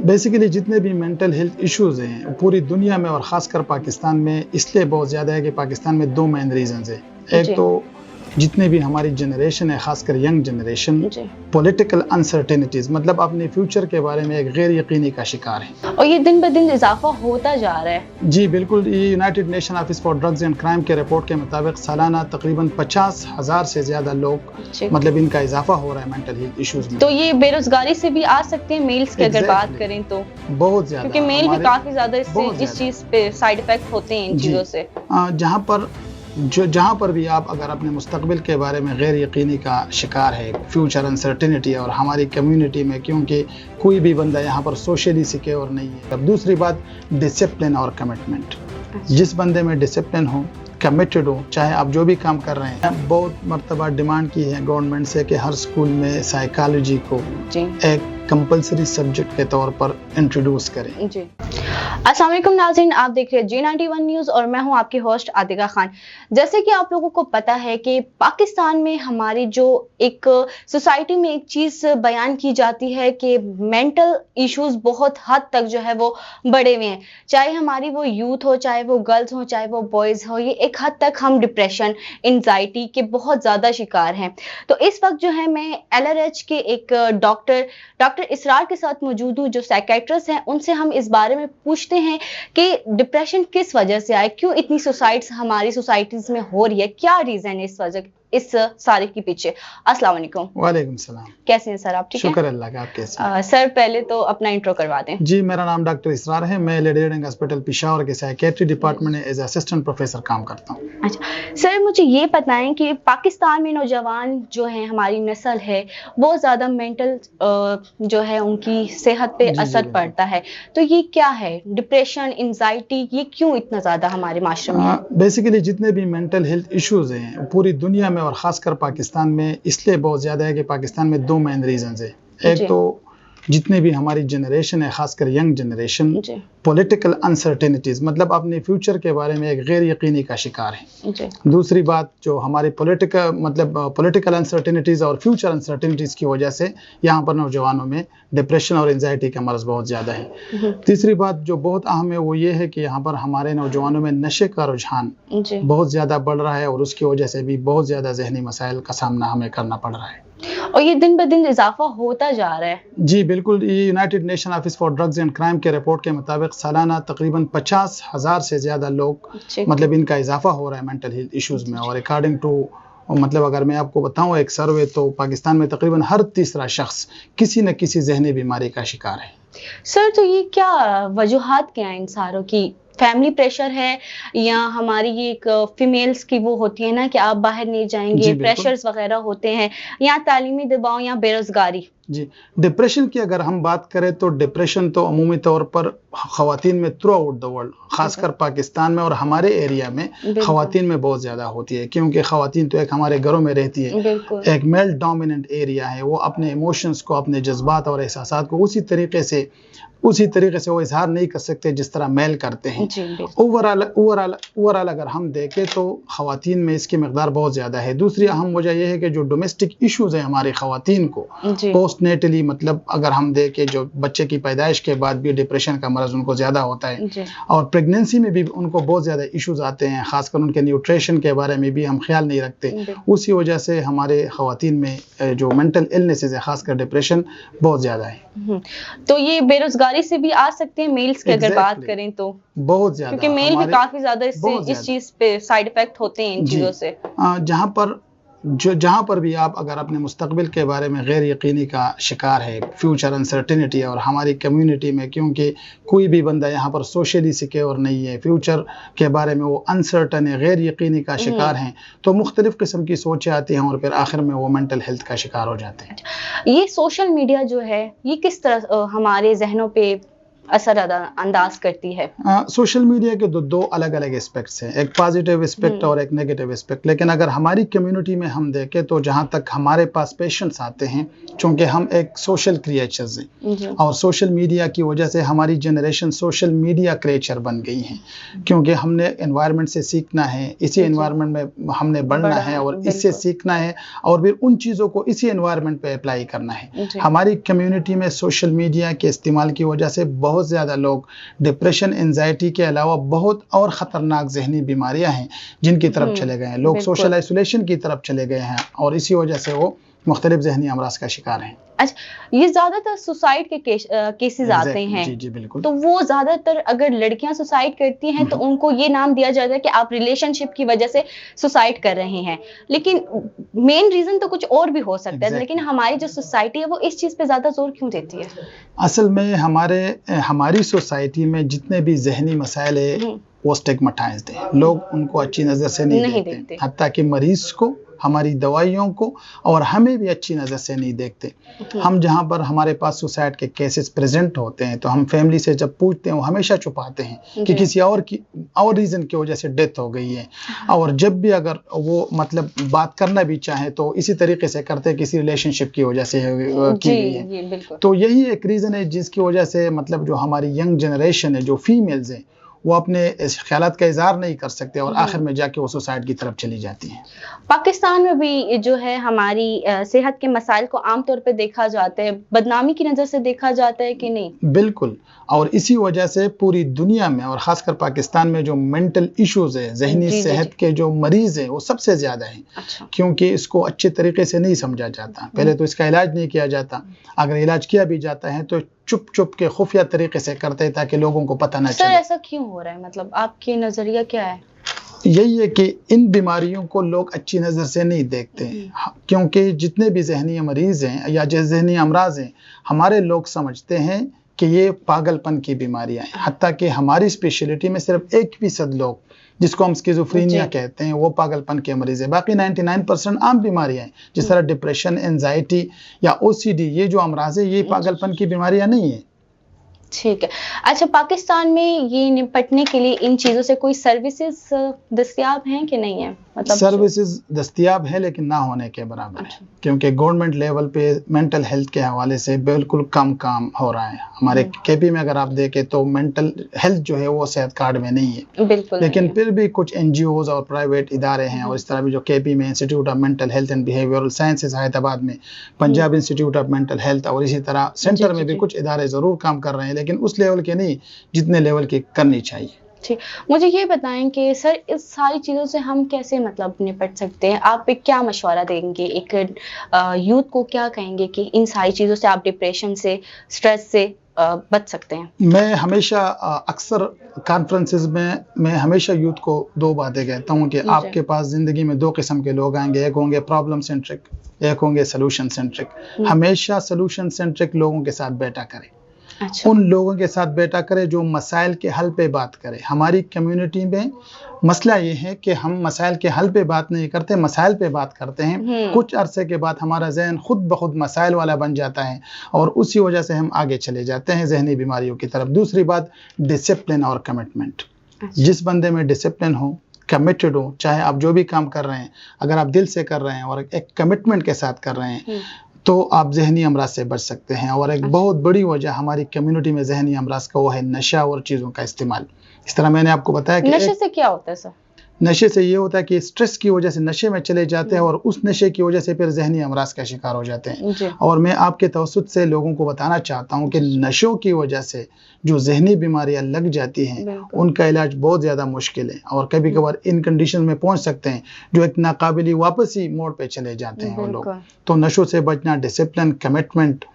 Basically جتنے بھی mental health issues ہیں پوری دنیا میں اور خاص کر پاکستان میں اس لیے بہت زیادہ ہے کہ پاکستان میں دو مین ریزنز ہیں. ایک تو جتنے بھی ہماری جنریشن ہے خاص کر ینگ جنریشن پولیٹیکل انسرٹینٹیز مطلب اپنے فیوچر کے بارے میں ایک غیر یقینی کا شکار ہے اور یہ دن بدن اضافہ ہوتا جا رہا ہے. جی بالکل. یہ United nation office for drugs and crime کے رپورٹ کے مطابق سالانہ تقریباً 50,000 سے زیادہ لوگ مطلب ان کا اضافہ ہو رہا ہے مینٹل ہیلتھ ایشوز میں. تو یہ بے روزگاری سے بھی آ سکتے ہیں میلز کی اگر بات کریں تو بہت زیادہ, کیونکہ میل بھی کافی زیادہ اس چیز پہ سائیڈ افیکٹ ہوتے ہیں ان چیزوں سے. جہاں پر بھی آپ اگر اپنے مستقبل کے بارے میں غیر یقینی کا شکار ہے, فیوچر انسرٹینٹی اور ہماری کمیونٹی میں کیونکہ کوئی بھی بندہ یہاں پر سوشلی سیکیور نہیں ہے. اب دوسری بات ڈسپلن اور کمٹمنٹ. جس بندے میں ڈسپلن ہو, کمیٹڈ ہو, چاہے آپ جو بھی کام کر رہے ہیں. بہت مرتبہ ڈیمانڈ کی ہے گورنمنٹ سے کہ ہر سکول میں سائیکالوجی کو ایک کمپلسری سبجیکٹ کے طور پر انٹروڈیوس کریں. جی السلام علیکم ناظرین, آپ دیکھ رہے ہیں J91 نیوز اور میں ہوں آپ کی ہوسٹ عاتقہ خان. جیسے کہ آپ لوگوں کو پتا ہے کہ پاکستان میں ہماری جو ایک سوسائٹی میں ایک چیز بیان کی جاتی ہے کہ مینٹل ایشوز بہت حد تک جو ہے وہ بڑے ہوئے ہیں, چاہے ہماری وہ یوتھ ہو, چاہے وہ گرلز ہو, چاہے وہ بوائز ہو. یہ ایک حد تک ہم ڈپریشن, انزائٹی کے بہت زیادہ شکار ہیں. تو اس وقت جو ہے میں LRH کے ایک ڈاکٹر اسرار کے ساتھ موجود ہوں جو سائیکیٹرسٹ ہیں. ان سے ہم اس بارے میں پوچھتے ہیں کہ ڈپریشن کس وجہ سے آئے, کیوں اتنی سوسائٹس ہماری سوسائٹیز میں ہو رہی ہے, کیا ریزن ہے اس وجہ اس سارے کے پیچھے. السلام علیکم. وعلیکم السلام. کیسے ہیں سر آپ؟ ٹھیک ہے, شکر اللہ کا. آپ کیسے ہیں؟ سر پہلے تو اپنا انٹرو کروا دیں. جی میرا نام ڈاکٹر اسرار ہے, میں لیڈی ریڈنگ ہاسپٹل پشاور کے سائیکیٹری ڈپارٹمنٹ میں ایز اسسٹنٹ پروفیسر کام کرتا ہوں. اچھا سر, مجھے یہ بتائیں کہ پاکستان میں نوجوان جو ہیں, ہماری نسل ہے, بہت زیادہ مینٹل جو ہے ان کی صحت پہ اثر پڑتا ہے. تو یہ کیا ہے ڈپریشن, انزائٹی, یہ کیوں اتنا زیادہ ہمارے معاشرے میں؟ بیسیکلی جتنے بھی مینٹل ہیلتھ ایشوز ہیں پوری دنیا میں اور خاص کر پاکستان میں اس لیے بہت زیادہ ہے کہ پاکستان میں دو مین ریزنز ہیں. ایک تو جتنے بھی ہماری جنریشن ہے خاص کر ینگ جنریشن پولیٹیکل انسرٹینٹیز مطلب اپنے فیوچر کے بارے میں ایک غیر یقینی کا شکار ہے. دوسری بات جو ہماری پولیٹیکل انسرٹینٹیز اور فیوچر انسرٹینٹیز کی وجہ سے یہاں پر نوجوانوں میں ڈپریشن اور انزائٹی کا مرض بہت زیادہ ہے. تیسری بات جو بہت اہم ہے وہ یہ ہے کہ یہاں پر ہمارے نوجوانوں میں نشے کا رجحان بہت زیادہ بڑھ رہا ہے اور اس کی وجہ سے بھی بہت زیادہ ذہنی مسائل کا سامنا ہمیں کرنا پڑ رہا ہے اور یہ دن بدن اضافہ ہوتا جا رہا ہے. جی بالکل. یہ United nation office for drugs and crime کے رپورٹ کے مطابق سالانہ تقریباً 50,000 سے زیادہ لوگ مطلب ان کا اضافہ ہو رہا ہے مینٹل ہیلتھ ایشوز میں. اور اکارڈنگ ٹو مطلب اگر میں آپ کو بتاؤں ایک سروے تو پاکستان میں تقریباً ہر تیسرا شخص کسی نہ کسی ذہنی بیماری کا شکار ہے. سر تو یہ کیا وجوہات کیا ہیں ان ساروں کی؟ فیملی پریشر ہے یا ہماری یہ ایک فیمیلز کی وہ ہوتی ہے نا کہ آپ باہر نہیں جائیں گے, پریشرز وغیرہ ہوتے ہیں, یا تعلیمی دباؤ یا بے روزگاری؟ جی ڈپریشن کی اگر ہم بات کریں تو ڈپریشن تو عمومی طور پر خواتین میں تھرو آؤٹ دا ورلڈ خاص کر پاکستان میں اور ہمارے ایریا میں خواتین میں بہت زیادہ ہوتی ہے کیونکہ خواتین تو ایک ہمارے گھروں میں رہتی ہے, ایک میل ڈومیننٹ ایریا ہے. وہ اپنے ایموشنز کو, اپنے جذبات اور احساسات کو اسی طریقے سے وہ اظہار نہیں کر سکتے جس طرح میل کرتے ہیں. اوورال اگر ہم دیکھیں تو خواتین میں اس کی مقدار بہت زیادہ ہے. دوسری اہم وجہ یہ ہے کہ جو ڈومیسٹک ایشوز ہیں ہماری خواتین کو پوسٹ نیٹلی مطلب اگر ہم دیکھیں جو بچے کی پیدائش کے بعد بھی ڈپریشن کا مرض ان کو زیادہ ہوتا ہے اور پریگننسی میں بھی ان کو بہت زیادہ ایشوز آتے ہیں, خاص کر ان کے نیوٹریشن کے بارے میں بھی ہم خیال نہیں رکھتے. اسی وجہ سے ہمارے خواتین میں جو مینٹل النیسز ہے خاص کر ڈپریشن بہت زیادہ ہے. تو یہ بے روزگاری سے بھی آ سکتے ہیں میلز کی اگر بات کریں تو بہت زیادہ, کیونکہ میل بھی کافی زیادہ اس چیز پہ سائیڈ افیکٹ ہوتے ہیں ان چیزوں سے. جہاں پر بھی آپ اگر اپنے مستقبل کے بارے میں غیر یقینی کا شکار ہے, فیوچر انسرٹینٹی اور ہماری کمیونٹی میں کیونکہ کوئی بھی بندہ یہاں پر سوشلی سیکیور نہیں ہے, فیوچر کے بارے میں وہ انسرٹن ہے, غیر یقینی کا شکار ہیں, تو مختلف قسم کی سوچیں آتی ہیں اور پھر آخر میں وہ مینٹل ہیلتھ کا شکار ہو جاتے ہیں. یہ سوشل میڈیا جو ہے یہ کس طرح ہمارے ذہنوں پہ اثر انداز کرتی ہے؟ سوشل میڈیا کے دو الگ الگ اسپیکٹس ہیں، ایک پازیٹیو اسپیکٹ اور ایک نیگیٹیو اسپیکٹ. لیکن اگر ہماری کمیونٹی میں ہم دیکھیں تو جہاں تک ہمارے پاس پیشنٹس آتے ہیں، چونکہ ہم ایک سوشل کریچرز ہیں اور سوشل میڈیا کی وجہ سے ہماری جنریشن سوشل میڈیا کریچر بن گئی ہیں، کیونکہ ہم نے انوائرمنٹ سے سیکھنا ہے، اسی انوائرمنٹ میں ہم نے بڑھنا ہے اور اس سے سیکھنا ہے اور پھر ان چیزوں کو اسی انوائرمنٹ پہ اپلائی کرنا ہے. ہماری کمیونٹی میں سوشل میڈیا کے استعمال کی وجہ سے بہت زیادہ لوگ ڈپریشن، انزائٹی کے علاوہ بہت اور خطرناک ذہنی بیماریاں ہیں جن کی طرف چلے گئے ہیں. لوگ سوشل آئسولیشن کی طرف چلے گئے ہیں اور اسی وجہ سے وہ مختلف ذہنی امراض کا شکار ہیں. اچھا، یہ زیادہ تر سوسائڈ کے کیسز آتے ہیں. جی بالکل. تو وہ زیادہ تر اگر لڑکیاں سوسائڈ کرتی ہیں تو ان کو یہ نام دیا جاتا ہے کہ آپ ریلیشن شپ کی وجہ سے سوسائڈ کر رہے ہیں، لیکن مین ریزن تو کچھ اور بھی ہو سکتا ہے. لیکن ہماری جو سوسائٹی ہے وہ اس چیز پہ زیادہ زور کیوں دیتی ہے؟ اصل میں ہماری سوسائٹی میں جتنے بھی ذہنی مسائل ہیں وہ اسٹگماٹائزڈ ہیں. لوگ ان کو اچھی نظر سے نہیں دیکھتے، حتیٰ کہ مریض کو، ہماری دوائیوں کو اور ہمیں بھی اچھی نظر سے نہیں دیکھتے. ہم جہاں پر ہمارے پاس سوسائڈ کے کیسز پریزنٹ ہوتے ہیں تو ہم فیملی سے جب پوچھتے ہیں وہ ہمیشہ چھپاتے ہیں کہ کسی اور ریزن کی وجہ سے ڈیتھ ہو گئی ہے. اور جب بھی اگر وہ مطلب بات کرنا بھی چاہیں تو اسی طریقے سے کرتے کسی ریلیشن شپ کی وجہ سے کی گئی ہے. تو یہی ایک ریزن ہے جس کی وجہ سے مطلب جو ہماری ینگ جنریشن ہے، جو فیمیلز ہیں، وہ اپنے خیالات کا اظہار نہیں کر سکتے اور آخر میں جا کے وہ سوسائڈ کی طرف چلی جاتی ہیں. پاکستان میں بھی جو ہے ہماری صحت کے مسائل کو عام طور پہ دیکھا جاتا ہے، بدنامی کی نظر سے دیکھا جاتا ہے کہ نہیں؟ بالکل. اور اسی وجہ سے پوری دنیا میں اور خاص کر پاکستان میں جو مینٹل ایشوز ہیں، ذہنی صحت کے جو مریض ہیں وہ سب سے زیادہ ہیں. کیونکہ اس کو اچھے طریقے سے نہیں سمجھا جاتا. پہلے تو اس کا علاج نہیں کیا جاتا، اگر علاج کیا بھی جاتا ہے تو چپ کے خفیہ طریقے سے کرتے ہیں تاکہ لوگوں کو پتہ نہ چلے. سر ایسا کیوں ہو رہا ہے؟ مطلب آپ کی نظریہ کیا ہے؟ یہی ہے کہ ان بیماریوں کو لوگ اچھی نظر سے نہیں دیکھتے، کیونکہ جتنے بھی ذہنی مریض ہیں یا ذہنی امراض ہیں، ہمارے لوگ سمجھتے ہیں کہ یہ پاگل پن کی بیماریاں ہیں. حتیٰ کہ ہماری اسپیشلٹی میں صرف 1% لوگ، جس کو ہم اسکیزوفرینیا کہتے ہیں، وہ پاگل پن کے مریض ہیں. باقی 99% عام بیماریاں ہیں، جس طرح ڈپریشن، انزائٹی یا OCD، یہ جو امراض ہیں یہ پاگل پن کی بیماریاں نہیں ہیں. ٹھیک ہے. اچھا، پاکستان میں یہ نپٹنے کے لیے ان چیزوں سے کوئی سروسز دستیاب ہیں کہ نہیں ہیں؟ مطلب سروسز دستیاب ہے لیکن نہ ہونے کے برابر ہے، کیونکہ گورنمنٹ لیول پہ مینٹل ہیلتھ کے حوالے سے بالکل کم کام ہو رہا ہے. ہمارے KP میں اگر آپ دیکھیں تو مینٹل ہیلتھ جو ہے وہ صحت کارڈ میں نہیں ہے. بالکل. لیکن پھر بھی کچھ NGOز اور پرائیویٹ ادارے ہیں، اور اس طرح بھی جو KP میں institute of mental health and behavioural sciences Hyderabad میں، Punjab institute of mental health, اور اسی طرح سینٹر میں بھی کچھ ادارے ضرور کام کر رہے ہیں، لیکن اس لیول کے نہیں جتنے لیول کی کرنی چاہیے. ٹھیک. مجھے یہ بتائیں کہ سر اس ساری چیزوں سے ہم کیسے مطلب نپٹ سکتے ہیں؟ آپ ایک کیا مشورہ دیں گے ایک یوتھ کو؟ کیا کہیں گے کہ ان ساری چیزوں سے آپ ڈپریشن سے، اسٹریس سے بچ سکتے ہیں؟ میں ہمیشہ اکثر کانفرنسز میں ہمیشہ یوتھ کو 2 باتیں کہتا ہوں کہ آپ کے پاس زندگی میں 2 قسم کے لوگ آئیں گے، ایک ہوں گے پرابلم سینٹرک، ایک ہوں گے سلوشن سینٹرک. ہمیشہ سلوشن سینٹرک لوگوں کے ساتھ بیٹھا کرے. ان لوگوں کے ساتھ بیٹھا کرے جو مسائل کے حل پہ بات کرے. ہماری کمیونٹی میں مسئلہ یہ ہے کہ ہم مسائل کے حل پہ بات نہیں کرتے، مسائل پہ بات کرتے ہیں. کچھ عرصے کے بعد ہمارا ذہن خود بخود مسائل والا بن جاتا ہے اور اسی وجہ سے ہم آگے چلے جاتے ہیں ذہنی بیماریوں کی طرف. دوسری بات ڈسپلن اور کمٹمنٹ. جس بندے میں ڈسپلن ہو، کمیٹڈ ہو، چاہے آپ جو بھی کام کر رہے ہیں، اگر آپ دل سے کر رہے ہیں اور ایک کمٹمنٹ کے ساتھ کر رہے ہیں تو آپ ذہنی امراض سے بچ سکتے ہیں. اور ایک بہت بڑی وجہ ہماری کمیونٹی میں ذہنی امراض کا وہ ہے نشہ اور چیزوں کا استعمال. اس طرح میں نے آپ کو بتایا کہ نشے سے کیا ہوتا ہے سر؟ نشے سے یہ ہوتا ہے کہ اسٹریس کی وجہ سے نشے میں چلے جاتے ہیں اور اس نشے کی وجہ سے پھر ذہنی امراض کا شکار ہو جاتے ہیں. اور میں آپ کے توسط سے لوگوں کو بتانا چاہتا ہوں کہ نشوں کی وجہ سے جو ذہنی بیماریاں لگ جاتی ہیں ان کا علاج بہت زیادہ مشکل ہے اور کبھی کبھار ان کنڈیشن میں پہنچ سکتے ہیں جو ایک ناقابلی واپسی موڑ پہ چلے جاتے ہیں وہ لوگ. تو نشوں سے بچنا، ڈسپلن، کمٹمنٹ،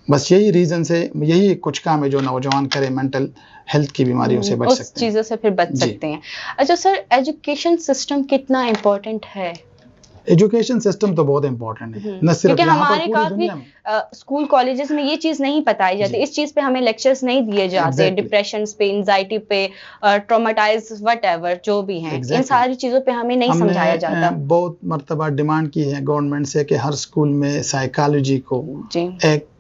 بس یہی ریزن سے یہی کچھ کام ہے جو نوجوان کرے مینٹل ہیلتھ کی بیماریوں سے بچ سکتے ہیں، اس چیزوں سے پھر بچ سکتے ہیں. اچھا سر، ایجوکیشن سسٹم کتنا امپورٹنٹ ہے؟ ایجوکیشن سسٹم تو بہت امپورٹنٹ ہے، نہ صرف کیونکہ ہمارے کافی اسکول کالجز میں یہ چیز نہیں بتائی جاتی، اس چیز پہ ہمیں لیکچرز نہیں دیے جاتے، ڈپریشنز پہ، انزائٹی پہ، ٹرامیٹائز وٹ ایور جو بھی ہیں، ان ساری چیزوں پہ ہمیں نہیں سمجھایا جاتا. بہت مرتبہ ڈیمانڈ کی ہے گورنمنٹ سے کہ ہر اسکول میں سائیکالوجی کو ایک